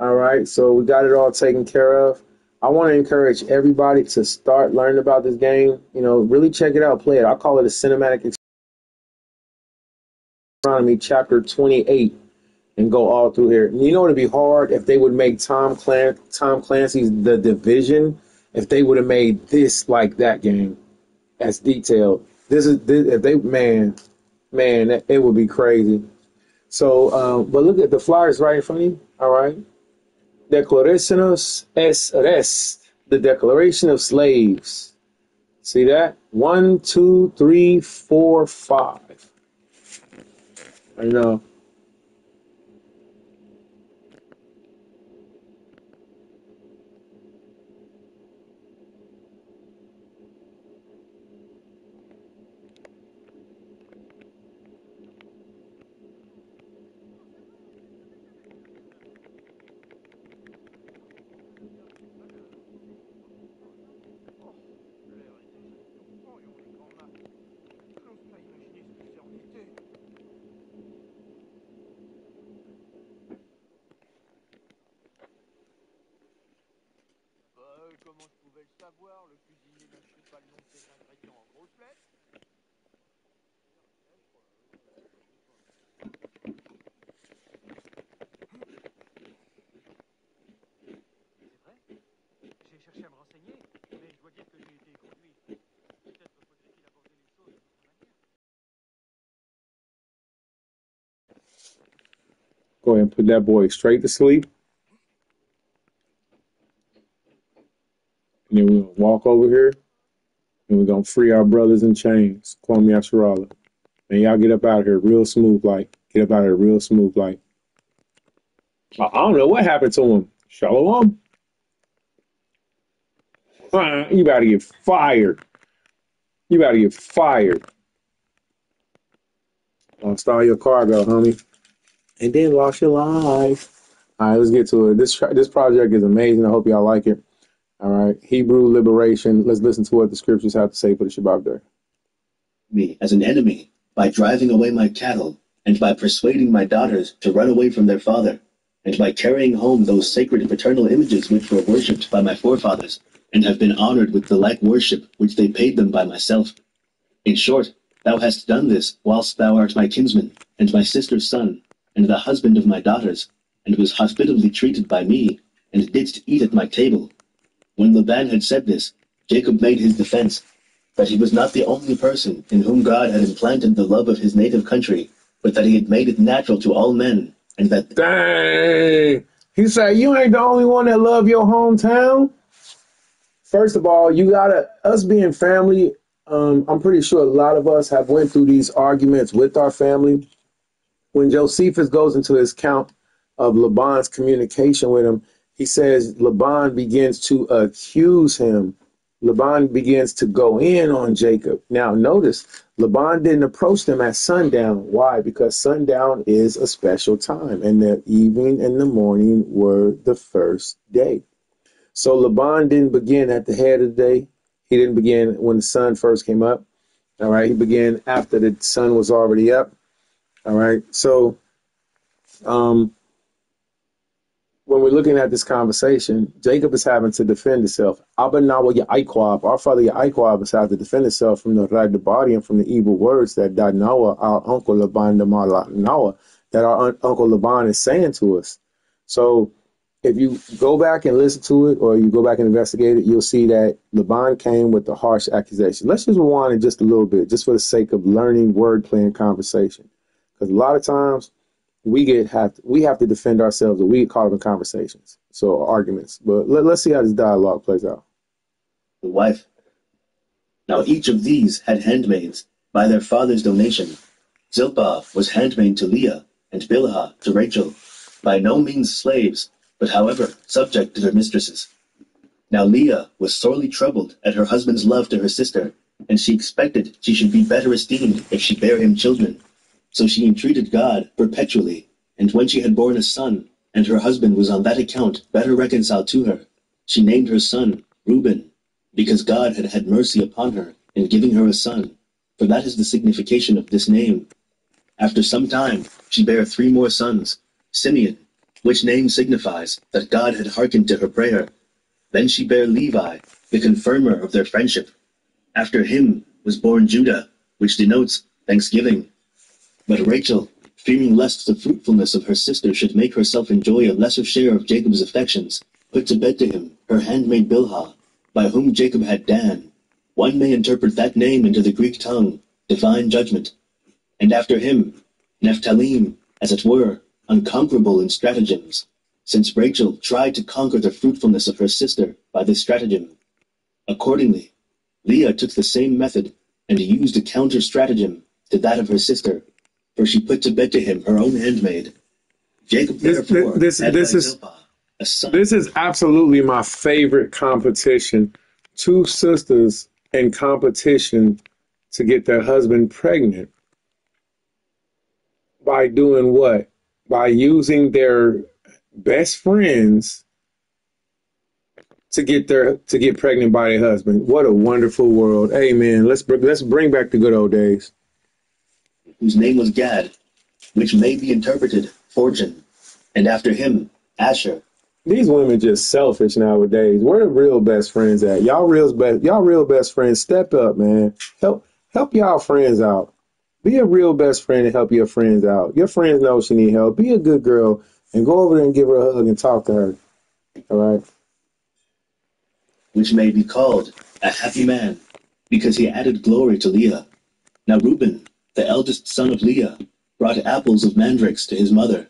All right, so we got it all taken care of. I want to encourage everybody to start learning about this game. You know, really check it out, play it. I call it a cinematic astronomy, chapter 28, and go all through here. You know, it'd be hard if they would make Tom Clancy's The Division. If they would have made this like that game, as detailed. If they it would be crazy. So, but look at the flyers right in front of you. All right. Declaraciones es res, the Declaration of Slaves. See that? 1, 2, 3, 4, 5. I know. Comment je pouvais le savoir? Le cuisinier n'achetait pas le nom de ses ingrédients en grosses lettres. C'est vrai? J'ai cherché à me renseigner, mais je dois dire que j'ai été éconduit. Peut-être faudrait-il aborder les choses d'une autre manière. Go ahead and put that boy straight to sleep. And then we're going to walk over here and we're going to free our brothers in chains. Kwame Yasharala. And y'all get up out of here real smooth like. Get up out of here real smooth like. I don't know what happened to him. Shalom. You about to get fired. You about to get fired. Lost all your cargo, homie. And then lost your life. All right, let's get to it. This project is amazing. I hope y'all like it. All right. Hebrew liberation. Let's listen to what the scriptures have to say for the Shabbat day. Me as an enemy by driving away my cattle and by persuading my daughters to run away from their father and by carrying home those sacred paternal images which were worshipped by my forefathers and have been honored with the like worship which they paid them by myself. In short, thou hast done this whilst thou art my kinsman and my sister's son and the husband of my daughters, and was hospitably treated by me, and didst eat at my table. When Laban had said this, Jacob made his defense, that he was not the only person in whom God had implanted the love of his native country, but that he had made it natural to all men, and that... Dang! He said, you ain't the only one that love your hometown. First of all, you gotta, us being family, I'm pretty sure a lot of us have went through these arguments with our family. When Josephus goes into his account of Laban's communication with him, he says Laban begins to accuse him. Laban begins to go in on Jacob. Now, notice, Laban didn't approach them at sundown. Why? Because sundown is a special time, and the evening and the morning were the first day. So Laban didn't begin at the head of the day. He didn't begin when the sun first came up. All right. He began after the sun was already up. All right. So when we're looking at this conversation, Jacob is having to defend himself. Abba Nawa Ya'ikwab, our father Ya'ikwab, is having to defend himself from the Ragdabadi and from the evil words that Nawa, our uncle Laban, Nawa, that our uncle Laban is saying to us. So if you go back and listen to it, or you go back and investigate it, you'll see that Laban came with the harsh accusation. Let's just rewind it just a little bit, just for the sake of learning wordplay and conversation. Because a lot of times we have to defend ourselves, or we get caught up in conversations, so arguments. But let's see how this dialogue plays out. The wife. Now each of these had handmaids by their father's donation. Zilpah was handmaid to Leah, and Bilhah to Rachel, by no means slaves, but however subject to their mistresses. Now Leah was sorely troubled at her husband's love to her sister, and she expected she should be better esteemed if she bare him children. So she entreated God perpetually, and when she had borne a son, and her husband was on that account better reconciled to her, she named her son Reuben, because God had had mercy upon her in giving her a son, for that is the signification of this name. After some time she bare 3 more sons, Simeon, which name signifies that God had hearkened to her prayer. Then she bare Levi, the confirmer of their friendship. After him was born Judah, which denotes thanksgiving. But Rachel, fearing lest the fruitfulness of her sister should make herself enjoy a lesser share of Jacob's affections, put to bed to him her handmaid Bilhah, by whom Jacob had Dan. One may interpret that name into the Greek tongue, divine judgment. And after him, Naphtali, as it were, unconquerable in stratagems, since Rachel tried to conquer the fruitfulness of her sister by this stratagem. Accordingly, Leah took the same method and used a counter-stratagem to that of her sister, for she put to bed to him her own handmaid. Jacob therefore had by Zilpah a son. This is absolutely my favorite competition. Two sisters in competition to get their husband pregnant. By doing what? By using their best friends to get pregnant by their husband. What a wonderful world. Amen. Let's bring back the good old days. Whose name was Gad, which may be interpreted fortune, and after him Asher. These women just selfish nowadays. Where the real best friends at? Y'all real best friends, step up, man. Help y'all friends out. Be a real best friend and help your friends out. Your friends know she need help. Be a good girl and go over there and give her a hug and talk to her. All right. Which may be called a happy man, because he added glory to Leah. Now Reuben, the eldest son of Leah, brought apples of mandrakes to his mother.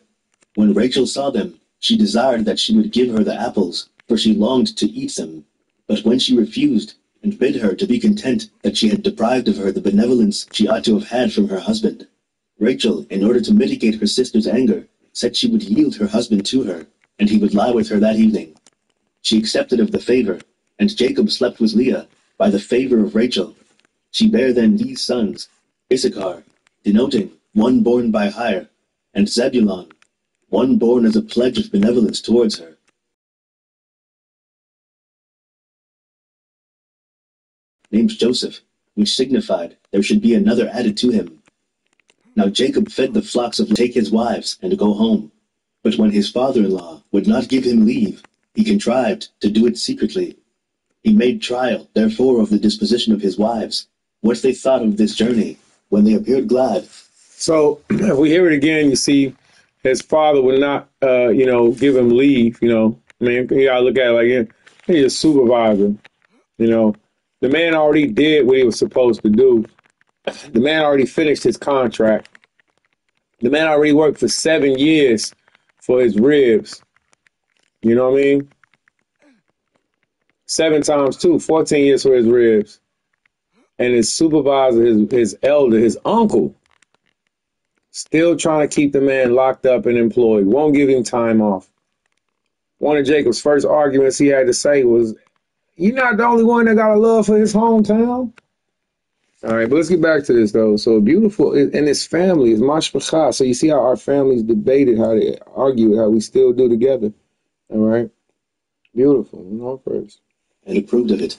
When Rachel saw them, she desired that she would give her the apples, for she longed to eat them. But when she refused, and bid her to be content that she had deprived of her the benevolence she ought to have had from her husband, Rachel, in order to mitigate her sister's anger, said she would yield her husband to her, and he would lie with her that evening. She accepted of the favor, and Jacob slept with Leah by the favor of Rachel. She bare then these sons, Issachar, denoting one born by hire, and Zebulun, one born as a pledge of benevolence towards her. Named Joseph, which signified there should be another added to him. Now Jacob fed the flocks of take his wives and go home. But when his father-in-law would not give him leave, he contrived to do it secretly. He made trial, therefore, of the disposition of his wives, what they thought of this journey, when they appeared glad. So if we hear it again, you see, his father would not, give him leave. You gotta look at it like he's a supervisor. The man already did what he was supposed to do. The man already finished his contract. The man already worked for 7 years for his ribs. You know what I mean? 7 times 2, 14 years for his ribs. And his supervisor, his elder, his uncle, still trying to keep the man locked up and employed. Won't give him time off. One of Jacob's first arguments he had to say was, "You're not the only one that got a love for his hometown." All right, but let's get back to this, though. So beautiful, and his family is mashpachah. So you see how our families debated, how they argued, how we still do together. All right, beautiful. No praise. And approved of it.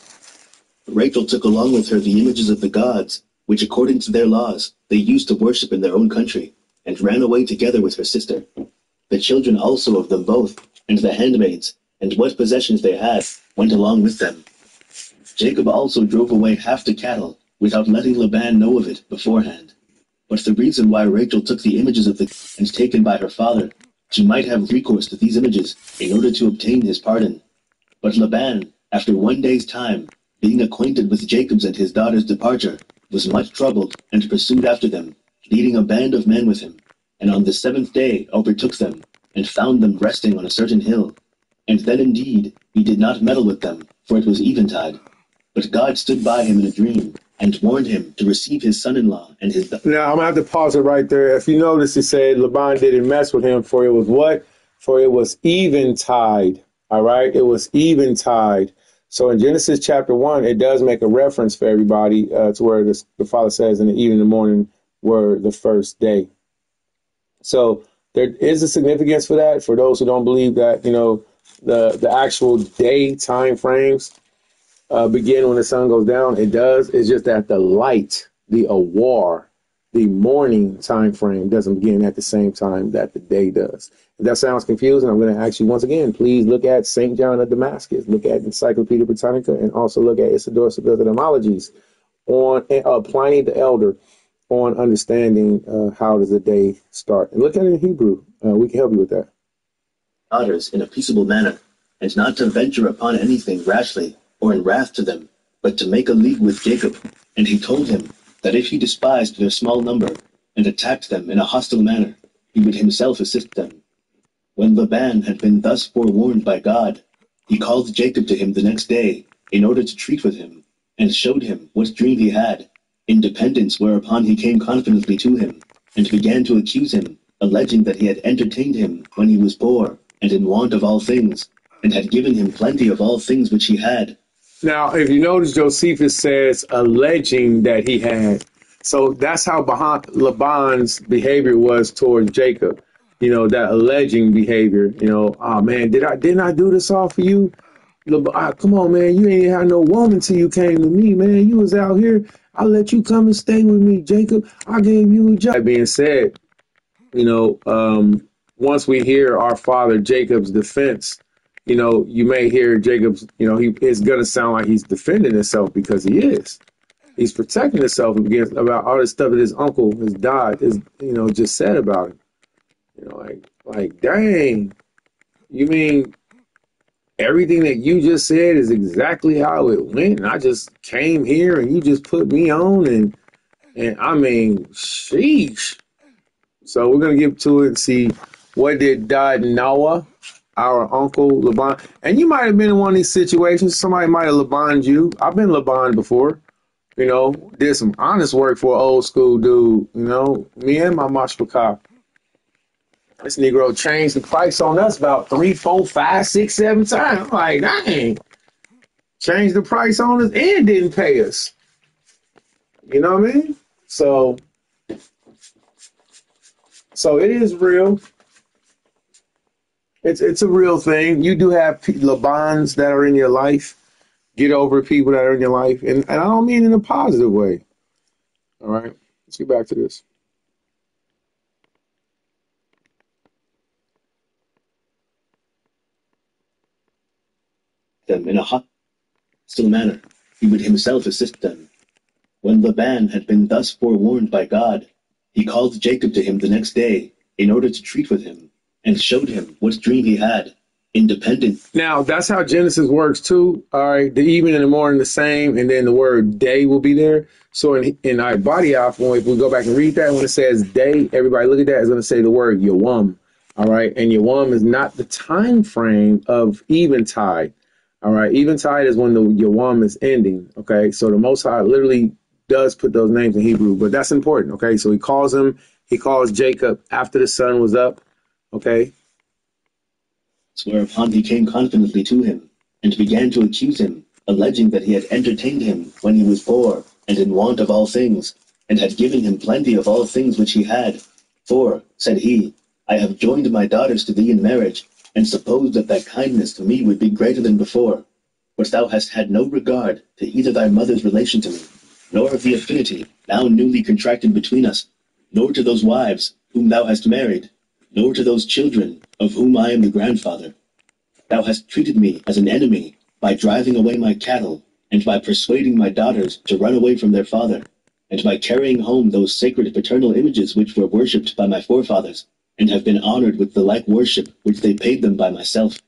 Rachel took along with her the images of the gods, which according to their laws they used to worship in their own country, and ran away together with her sister. The children also of them both, and the handmaids, and what possessions they had, went along with them. Jacob also drove away half the cattle, without letting Laban know of it beforehand. But the reason why Rachel took the images of the and taken by her father, she might have recourse to these images in order to obtain his pardon. But Laban, after 1 day's time, being acquainted with Jacob's and his daughter's departure, was much troubled, and pursued after them, leading a band of men with him, and on the 7th day overtook them, and found them resting on a certain hill. And then indeed he did not meddle with them, for it was eventide. But God stood by him in a dream, and warned him to receive his son-in-law and his... Now, I'm going to have to pause it right there. If you notice, it said Laban didn't mess with him, for it was what? For it was eventide. All right? It was eventide. So in Genesis chapter 1, it does make a reference for everybody to where the father says, in the evening and the morning were the first day. So there is a significance for that, for those who don't believe that, the actual day time frames begin when the sun goes down. It does. It's just that the light, the awar, the morning time frame doesn't begin at the same time that the day does. If that sounds confusing, I'm going to ask you once again, please look at St. John of Damascus, look at Encyclopedia Britannica, and also look at Isidore Sabil's etymologies on Pliny the Elder on understanding how does the day start. And look at it in Hebrew. We can help you with that. Daughters in a peaceable manner, and not to venture upon anything rashly or in wrath to them, but to make a league with Jacob. And he told him that if he despised their small number and attacked them in a hostile manner, he would himself assist them. When Laban had been thus forewarned by God, he called Jacob to him the next day in order to treat with him, and showed him what dream he had, in dependence whereupon he came confidently to him, and began to accuse him, alleging that he had entertained him when he was poor and in want of all things, and had given him plenty of all things which he had. Now, if you notice, Josephus says alleging that he had. So that's how Laban's behavior was towards Jacob. You know, that alleging behavior. You know, oh man, didn't I do this all for you? Come on, man, you ain't had no woman till you came to me, man. You was out here. I let you come and stay with me, Jacob. I gave you a job. That being said, you know, once we hear our father Jacob's defense, you know, you may hear Jacob's, you know, it's going to sound like he's defending himself because he is. He's protecting himself against about all this stuff that his uncle, his dad, you know, just said about him. You know, like, dang, you mean everything that you just said is exactly how it went? And I just came here and you just put me on and I mean, sheesh. So we're going to get to it and see what did Noah, our uncle Laban, and you might have been in one of these situations. Somebody might have Labaned you. I've been Labaned before, you know, did some honest work for an old school dude, you know, me and my mashpaka. This Negro changed the price on us about 3, 4, 5, 6, 7 times. I'm like, dang, changed the price on us and didn't pay us. You know what I mean? So it is real. It's a real thing. You do have Labans that are in your life. Get over people that are in your life. And I don't mean in a positive way. All right. Let's get back to this. Them in a hostile manner, he would himself assist them. When Laban had been thus forewarned by God, he called Jacob to him the next day in order to treat with him, and showed him what dream he had, independent. Now, that's how Genesis works too. All right, the evening and the morning the same, and then the word day will be there. So in our body alpha, if we go back and read that, when it says day, everybody look at that, it's going to say the word yawam. All right, and yawam is not the time frame of eventide. All right, eventide is when the yawam is ending. Okay, so the Most High literally does put those names in Hebrew, but that's important. Okay, so he calls Jacob after the sun was up. Okay. Whereupon he came confidently to him, and began to accuse him, alleging that he had entertained him when he was poor, and in want of all things, and had given him plenty of all things which he had. For, said he, I have joined my daughters to thee in marriage, and supposed that thy kindness to me would be greater than before. But thou hast had no regard to either thy mother's relation to me, nor of the affinity now newly contracted between us, nor to those wives whom thou hast married, nor to those children of whom I am the grandfather. Thou hast treated me as an enemy by driving away my cattle, and by persuading my daughters to run away from their father, and by carrying home those sacred paternal images which were worshipped by my forefathers, and have been honored with the like worship which they paid them by myself.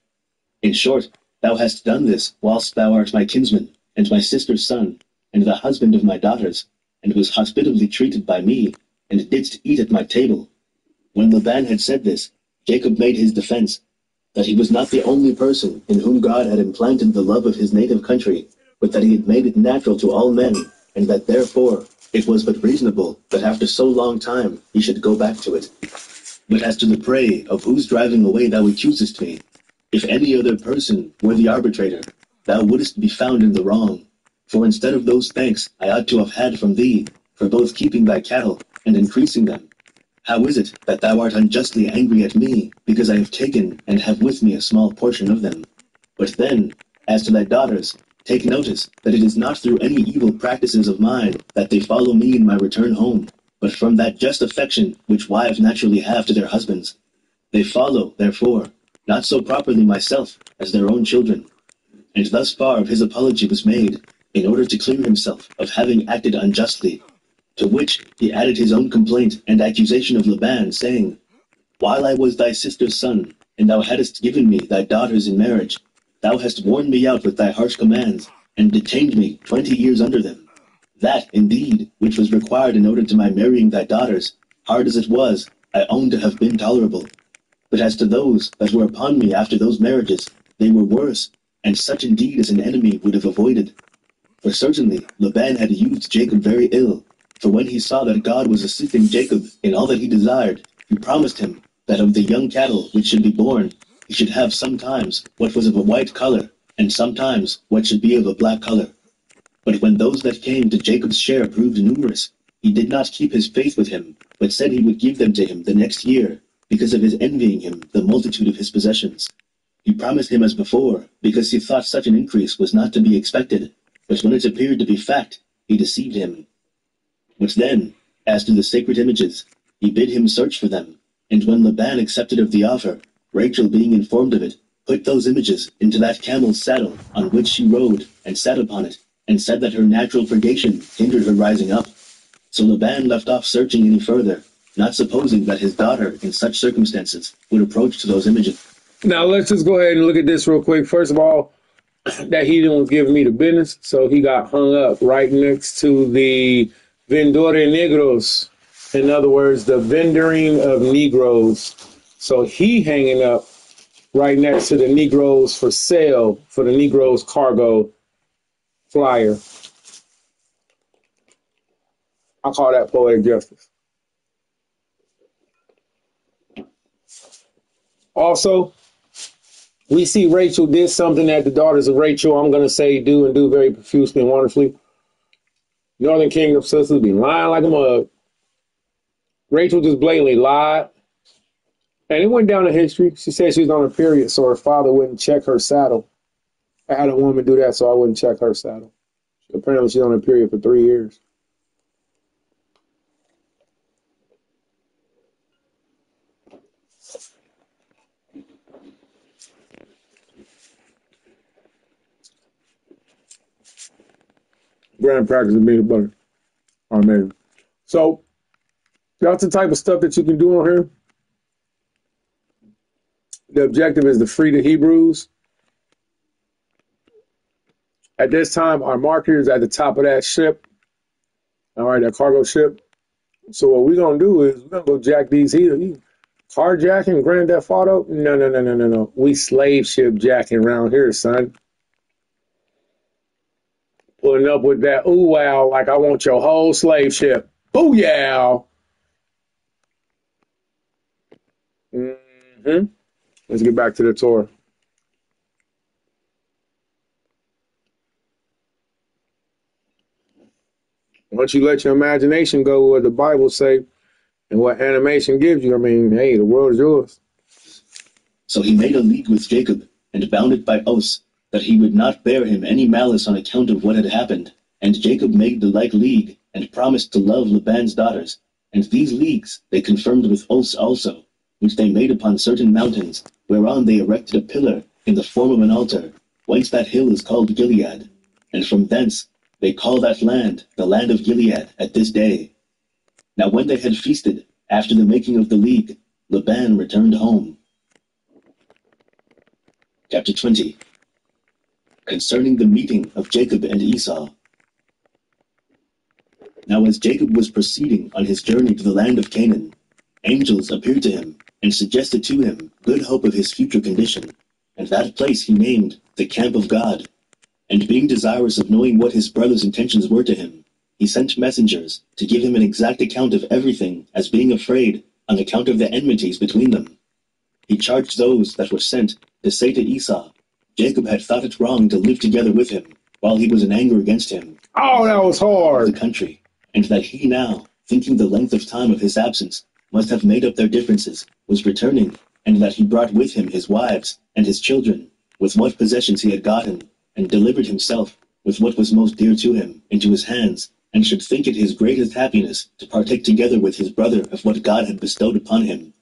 In short, thou hast done this whilst thou art my kinsman, and my sister's son, and the husband of my daughters, and was hospitably treated by me, and didst eat at my table. When Laban had said this, Jacob made his defense, that he was not the only person in whom God had implanted the love of his native country, but that he had made it natural to all men, and that therefore it was but reasonable that after so long time he should go back to it. But as to the prey of whose driving away thou accusest me, if any other person were the arbitrator, thou wouldest be found in the wrong. For instead of those thanks I ought to have had from thee, for both keeping thy cattle and increasing them, how is it that thou art unjustly angry at me, because I have taken and have with me a small portion of them? But then, as to thy daughters, take notice that it is not through any evil practices of mine that they follow me in my return home, but from that just affection which wives naturally have to their husbands. They follow, therefore, not so properly myself as their own children. And thus far of his apology was made, in order to clear himself of having acted unjustly. To which he added his own complaint and accusation of Laban, saying, While I was thy sister's son, and thou hadst given me thy daughters in marriage, thou hast worn me out with thy harsh commands, and detained me 20 years under them. That, indeed, which was required in order to my marrying thy daughters, hard as it was, I own to have been tolerable. But as to those that were upon me after those marriages, they were worse, and such indeed as an enemy would have avoided. For certainly Laban had used Jacob very ill, for when he saw that God was assisting Jacob in all that he desired, he promised him that of the young cattle which should be born, he should have sometimes what was of a white color, and sometimes what should be of a black color. But when those that came to Jacob's share proved numerous, he did not keep his faith with him, but said he would give them to him the next year, because of his envying him the multitude of his possessions. He promised him as before, because he thought such an increase was not to be expected, but when it appeared to be fact, he deceived him. But then, as to the sacred images, he bid him search for them, and when Laban accepted of the offer, Rachel being informed of it, put those images into that camel's saddle on which she rode, and sat upon it, and said that her natural purgation hindered her rising up. So Laban left off searching any further, not supposing that his daughter in such circumstances would approach to those images. Now let's just go ahead and look at this real quick. First of all, that he didn't give me the business, so he got hung up right next to the vendore negros. In other words, the vendoring of Negroes. So he hanging up right next to the Negroes for sale for the Negroes cargo flyer. I call that poetic justice. Also, we see Rachel did something that the daughters of Rachel, I'm going to say, do and do very profusely and wonderfully. Northern Kingdom sisters be lying like a mug. Rachel just blatantly lied. And it went down in history. She said she was on her period, so her father wouldn't check her saddle. I had a woman do that, so I wouldn't check her saddle. Apparently she's on her period for 3 years. Grand practice of peanut butter. Amen. So that's the type of stuff that you can do on here. The objective is to free the Hebrews. At this time, our marker is at the top of that ship. All right, that cargo ship. So what we're going to do is we're going to go jack these here. Carjacking, Grand Theft Auto? No. We slave ship jacking around here, son. Pulling up with that ooh wow, like I want your whole slave ship. Ooh yeah. Let's get back to the Torah. Once you let your imagination go with what the Bible say and what animation gives you, I mean, hey, the world is yours. So he made a league with Jacob, and bound it by oaths, that he would not bear him any malice on account of what had happened. And Jacob made the like league, and promised to love Laban's daughters. And these leagues they confirmed with oaths also, which they made upon certain mountains, whereon they erected a pillar in the form of an altar, whence that hill is called Gilead. And from thence they call that land the land of Gilead at this day. Now when they had feasted, after the making of the league, Laban returned home. Chapter 20. Concerning the meeting of Jacob and Esau. Now as Jacob was proceeding on his journey to the land of Canaan, angels appeared to him, and suggested to him good hope of his future condition, and that place he named the camp of God. And being desirous of knowing what his brother's intentions were to him, he sent messengers to give him an exact account of everything, as being afraid on account of the enmities between them. He charged those that were sent to say to Esau, Jacob had thought it wrong to live together with him, while he was in anger against him. Oh, that was hard. The country, and that he now, thinking the length of time of his absence must have made up their differences, was returning, and that he brought with him his wives and his children, with what possessions he had gotten, and delivered himself, with what was most dear to him, into his hands, and should think it his greatest happiness to partake together with his brother of what God had bestowed upon him.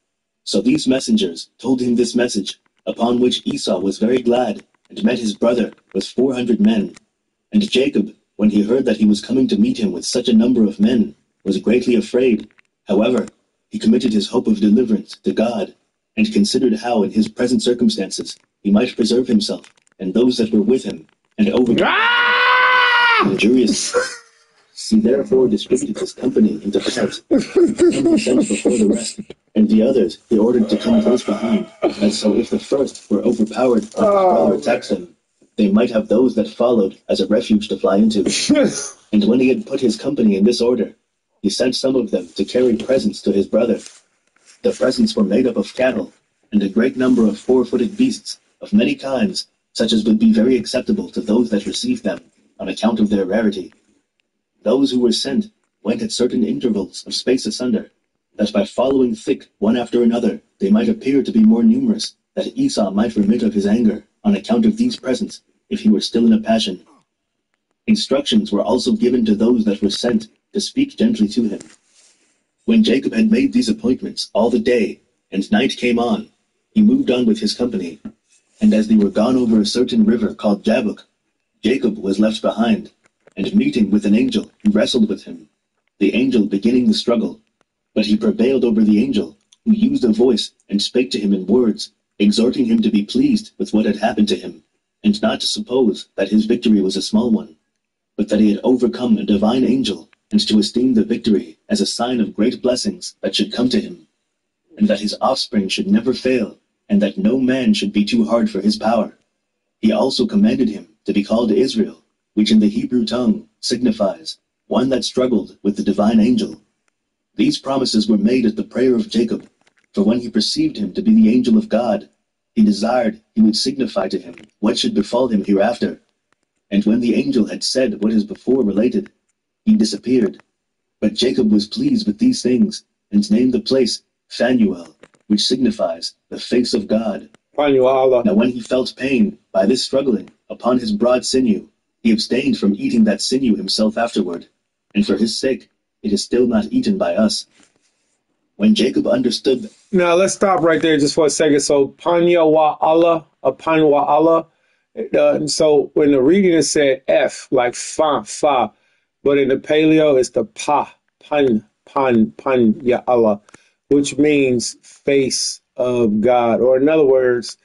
So these messengers told him this message, upon which Esau was very glad, and met his brother with 400 men. And Jacob, when he heard that he was coming to meet him with such a number of men, was greatly afraid. However, he committed his hope of deliverance to God, and considered how in his present circumstances he might preserve himself and those that were with him, and overcome injurious. He therefore distributed his company into parts, some sent before the rest, and the others he ordered to come close behind, and so if the first were overpowered and his brother attacks them, they might have those that followed as a refuge to fly into. And when he had put his company in this order, he sent some of them to carry presents to his brother. The presents were made up of cattle, and a great number of four-footed beasts, of many kinds, such as would be very acceptable to those that received them, on account of their rarity. Those who were sent went at certain intervals of space asunder, that by following thick one after another they might appear to be more numerous, that Esau might remit of his anger on account of these presents, if he were still in a passion. Instructions were also given to those that were sent to speak gently to him. When Jacob had made these appointments all the day, and night came on, he moved on with his company, and as they were gone over a certain river called Jabbok, Jacob was left behind, and meeting with an angel, he wrestled with him, the angel beginning the struggle. But he prevailed over the angel, who used a voice and spake to him in words, exhorting him to be pleased with what had happened to him, and not to suppose that his victory was a small one, but that he had overcome a divine angel, and to esteem the victory as a sign of great blessings that should come to him, and that his offspring should never fail, and that no man should be too hard for his power. He also commanded him to be called Israel, which in the Hebrew tongue signifies one that struggled with the divine angel. These promises were made at the prayer of Jacob, for when he perceived him to be the angel of God, he desired he would signify to him what should befall him hereafter. And when the angel had said what is before related, he disappeared. But Jacob was pleased with these things, and named the place Phanuel, which signifies the face of God. Phanuel. Now when he felt pain by this struggling upon his broad sinew, he abstained from eating that sinew himself afterward, and for his sake it is still not eaten by us. When Jacob understood... Now let's stop right there just for a second. So Panya wa Allah, Pan wa Allah. So when the reading is said F, like fa, but in the paleo it's the pan ya Allah, which means face of God. Or in other words,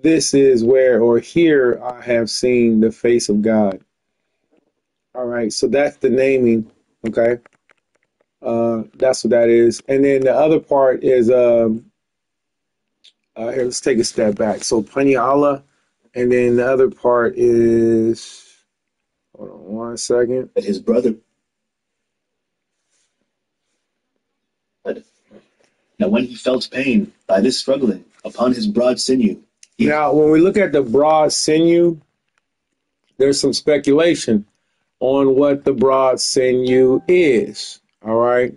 this is where, or here I have seen the face of God. All right, so that's the naming. Okay. That's what that is. And then the other part is, here, let's take a step back. So Panya Allah, and then the other part is, hold on one second. That his brother... Now when he felt pain by this struggling upon his broad sinew... Now, when we look at the broad sinew, there's some speculation on what the broad sinew is. All right.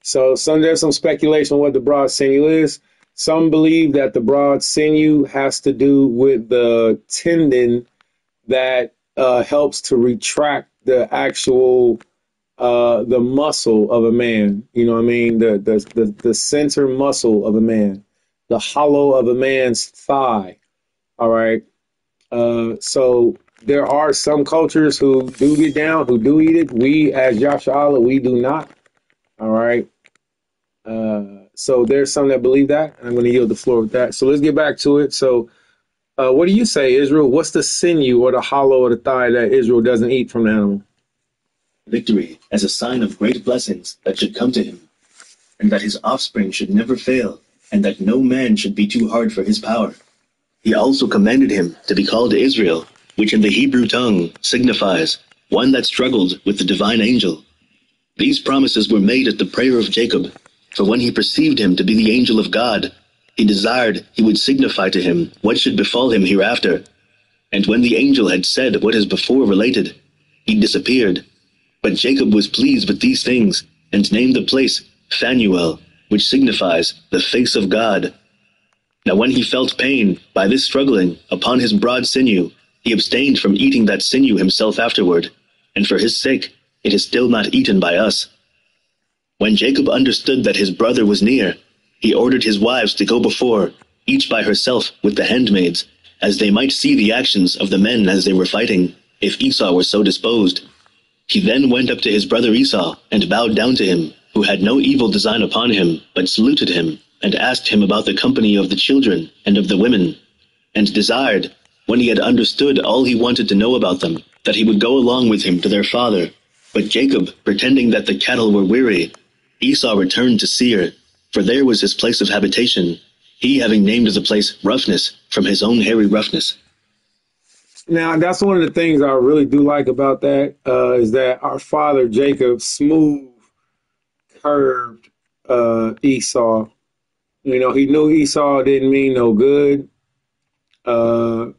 So there's some speculation on what the broad sinew is. Some believe that the broad sinew has to do with the tendon that helps to retract the actual the muscle of a man. You know what I mean? The center muscle of a man, the hollow of a man's thigh. All right. So there are some cultures who do get down, who do eat it. We, as Yasha'Allah, we do not. All right. So there's some that believe that. I'm going to yield the floor with that. So let's get back to it. So what do you say, Israel? What's the sinew or the hollow of the thigh that Israel doesn't eat from the animal? Victory as a sign of great blessings that should come to him, and that his offspring should never fail, and that no man should be too hard for his power. He also commanded him to be called Israel, which in the Hebrew tongue signifies one that struggled with the divine angel. These promises were made at the prayer of Jacob, for when he perceived him to be the angel of God, he desired he would signify to him what should befall him hereafter. And when the angel had said what is before related, he disappeared. But Jacob was pleased with these things, and named the place Phanuel, which signifies the face of God. Now when he felt pain by this struggling upon his broad sinew, he abstained from eating that sinew himself afterward, and for his sake it is still not eaten by us. When Jacob understood that his brother was near, he ordered his wives to go before, each by herself with the handmaids, as they might see the actions of the men as they were fighting, if Esau were so disposed. He then went up to his brother Esau, and bowed down to him, who had no evil design upon him, but saluted him, and asked him about the company of the children and of the women, and desired, when he had understood all he wanted to know about them, that he would go along with him to their father. But Jacob, pretending that the cattle were weary, Esau returned to Seir, for there was his place of habitation, he having named the place Roughness, from his own hairy roughness. Now, that's one of the things I really do like about that, is that our father Jacob smooth curved Esau. You know, he knew Esau didn't mean no good. And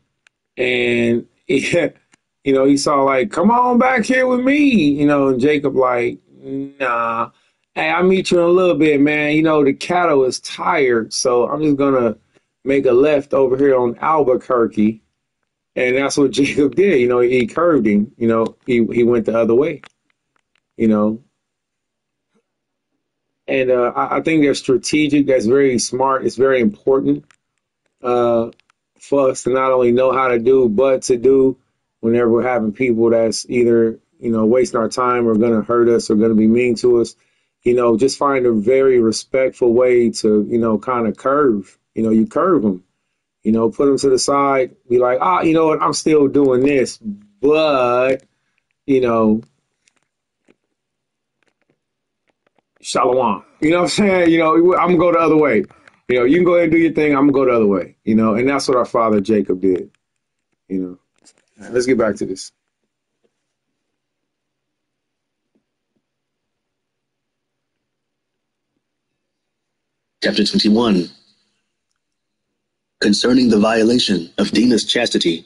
you know, Esau like, come on back here with me. You know, and Jacob like, nah. Hey, I'll meet you in a little bit, man. You know, the cattle is tired, so I'm just gonna make a left over here on Albuquerque. And that's what Jacob did. You know, he curved him. You know, he went the other way. You know, and I think that's strategic. That's very smart. It's very important for us to not only know how to do, but to do whenever we're having people that's either, you know, wasting our time or going to hurt us or going to be mean to us. You know, just find a very respectful way to, you know, kind of curve. You know, you curve them. You know, put them to the side. Be like, you know what? I'm still doing this, but, you know, shalom. You know what I'm saying? You know, I'm going to go the other way. You know, you can go ahead and do your thing. I'm going to go the other way. You know, and that's what our father Jacob did. You know, all right, let's get back to this. Chapter 21. Concerning the violation of Dinah's chastity.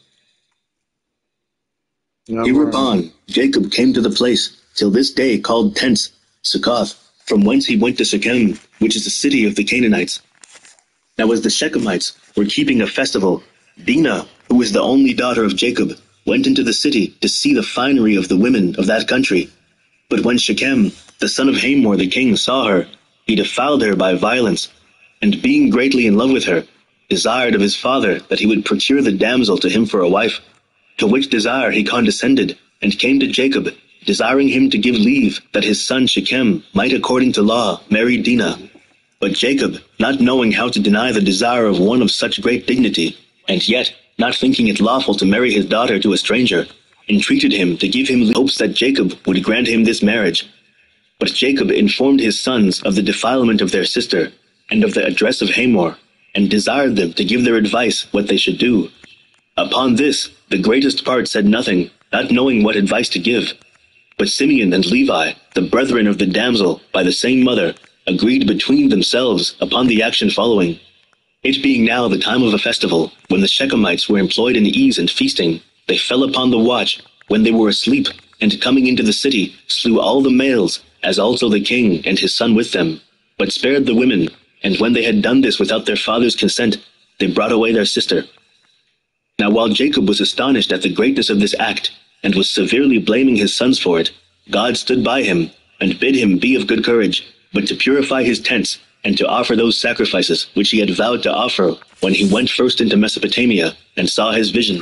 Hereupon Jacob came to the place till this day called Tents, Succoth, from whence he went to Shechem, which is the city of the Canaanites. Now as the Shechemites were keeping a festival, Dinah, who was the only daughter of Jacob, went into the city to see the finery of the women of that country. But when Shechem, the son of Hamor the king, saw her, he defiled her by violence, and being greatly in love with her, desired of his father that he would procure the damsel to him for a wife. To which desire he condescended, and came to Jacob, desiring him to give leave that his son Shechem might according to law marry Dinah. But Jacob, not knowing how to deny the desire of one of such great dignity, and yet not thinking it lawful to marry his daughter to a stranger, entreated him to give him hopes that Jacob would grant him this marriage. But Jacob informed his sons of the defilement of their sister, and of the address of Hamor, and desired them to give their advice what they should do. Upon this, the greatest part said nothing, not knowing what advice to give. But Simeon and Levi, the brethren of the damsel by the same mother, agreed between themselves upon the action following. It being now the time of a festival, when the Shechemites were employed in ease and feasting, they fell upon the watch, when they were asleep, and coming into the city, slew all the males, as also the king and his son with them, but spared the women, and when they had done this without their father's consent, they brought away their sister. Now while Jacob was astonished at the greatness of this act, and was severely blaming his sons for it, God stood by him, and bid him be of good courage, but to purify his tents, and to offer those sacrifices which he had vowed to offer when he went first into Mesopotamia, and saw his vision.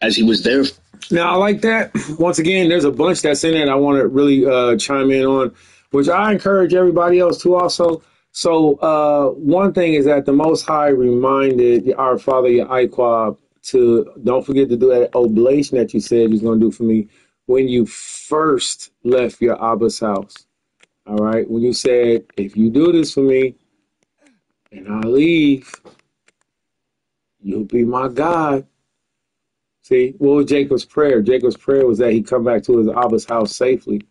As he was there... Now, I like that. Once again, there's a bunch that's in it I want to really chime in on, which I encourage everybody else to also. So one thing is that the Most High reminded our father Yaquab to don't forget to do that oblation that you said you're going to do for me when you first left your Abba's house. All right. When you said, if you do this for me and I leave, you'll be my God. See, what was Jacob's prayer? Jacob's prayer was that he come back to his Abba's house safely.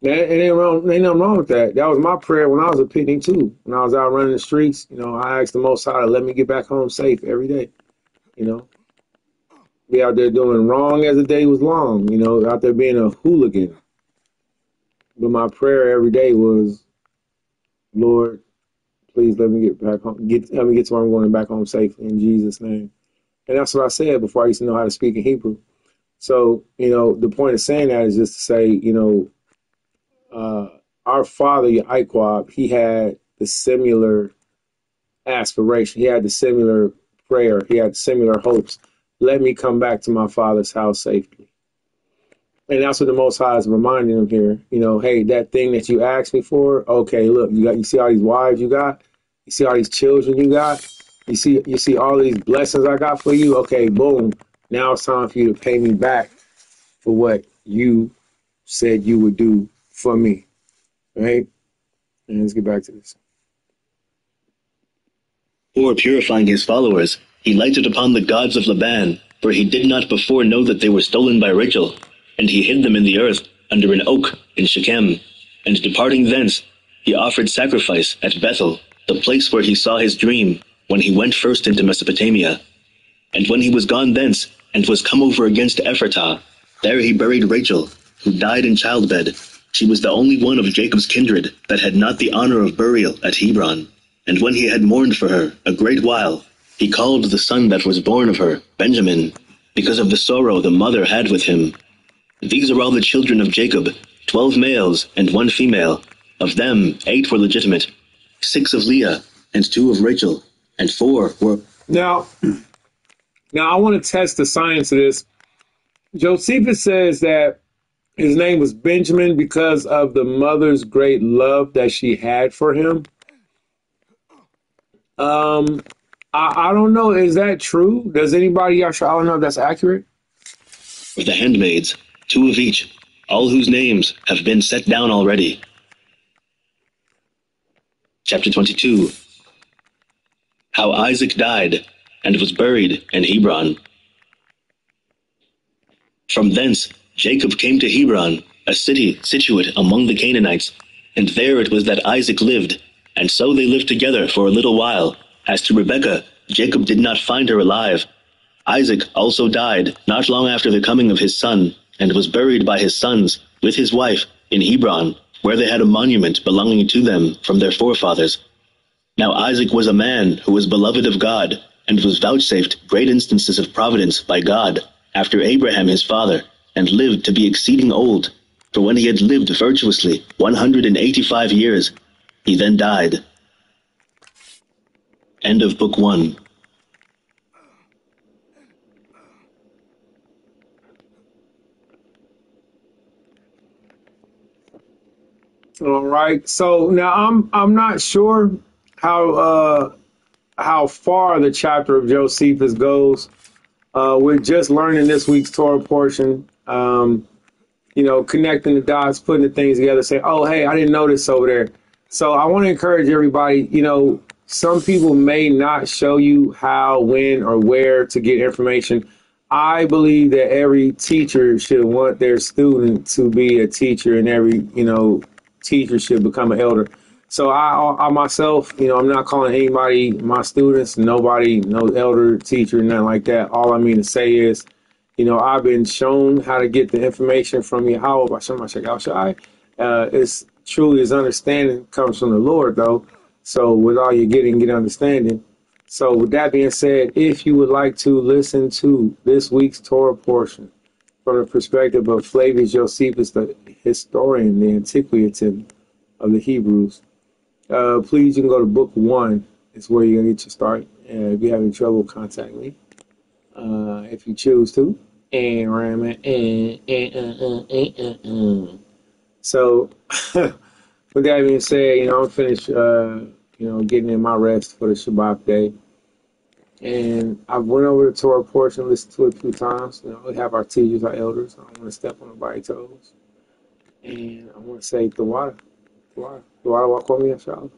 Ain't nothing wrong with that. That was my prayer when I was a picnic too. When I was out running the streets, you know, I asked the Most High to let me get back home safe every day. You know, be out there doing wrong as the day was long. You know, out there being a hooligan. But my prayer every day was, Lord, please let me get back home. Let me get to where I'm going back home safely in Jesus' name. And that's what I said before I used to know how to speak in Hebrew. So, the point of saying that is just to say, our father, Iquab, he had the similar aspiration. He had the similar prayer. He had similar hopes. Let me come back to my father's house safely. And that's what the Most High is reminding him here. Hey, that thing that you asked me for, okay, look, you see all these wives you got? You see all these children you got? You see all these blessings I got for you? Okay, boom. Now it's time for you to pay me back for what you said you would do for me. Right? And let's get back to this. Before purifying his followers, he lighted upon the gods of Laban, for he did not before know that they were stolen by Rachel, and he hid them in the earth under an oak in Shechem. And departing thence, he offered sacrifice at Bethel, the place where he saw his dream, when he went first into Mesopotamia. And when he was gone thence, and was come over against Ephratah, there he buried Rachel, who died in childbed. She was the only one of Jacob's kindred that had not the honor of burial at Hebron. And when he had mourned for her a great while, he called the son that was born of her Benjamin, because of the sorrow the mother had with him. These are all the children of Jacob, 12 males and 1 female. Of them 8 were legitimate, 6 of Leah, and 2 of Rachel, and 4 were... Now I want to test the science of this. Josephus says that his name was Benjamin because of the mother's great love that she had for him. I don't know. Is that true? Does anybody else? I don't know if that's accurate. With the handmaids, 2 of each, all whose names have been set down already. Chapter 22. How Isaac died and was buried in Hebron. From thence Jacob came to Hebron, a city situate among the Canaanites, and there it was that Isaac lived, and so they lived together for a little while. As to Rebekah, Jacob did not find her alive. Isaac also died not long after the coming of his son, and was buried by his sons with his wife in Hebron, where they had a monument belonging to them from their forefathers. Now Isaac was a man who was beloved of God, and was vouchsafed great instances of providence by God, after Abraham his father, and lived to be exceeding old. For when he had lived virtuously 185 years, he then died. End of Book 1. All right. So now I'm not sure how far the chapter of Josephus goes. We're just learning this week's Torah portion. Connecting the dots, putting the things together, saying, "Oh, hey, I didn't notice over there." So I want to encourage everybody. Some people may not show you how, when, or where to get information. I believe that every teacher should want their student to be a teacher, and every teacher should become an elder. So I myself, I'm not calling anybody my students, nobody, no elder, teacher, nothing like that. All I mean to say is, I've been shown how to get the information from Yahweh by Shem HaShai. It's truly his understanding comes from the Lord, though. So with all you're getting, get understanding. So with that being said, if you would like to listen to this week's Torah portion from the perspective of Flavius Josephus, the historian, the antiquative of the Hebrews, please, you can go to book 1. It's where you're going to get your start. If you have any trouble, contact me. If you choose to. So, with that being said, I'm finished, getting in my rest for the Shabbat day. And I went over the Torah portion, listened to it a few times. We have our teachers, our elders. I don't want to step on nobody's toes. And I want to say the water. The water walk on me, inshallah.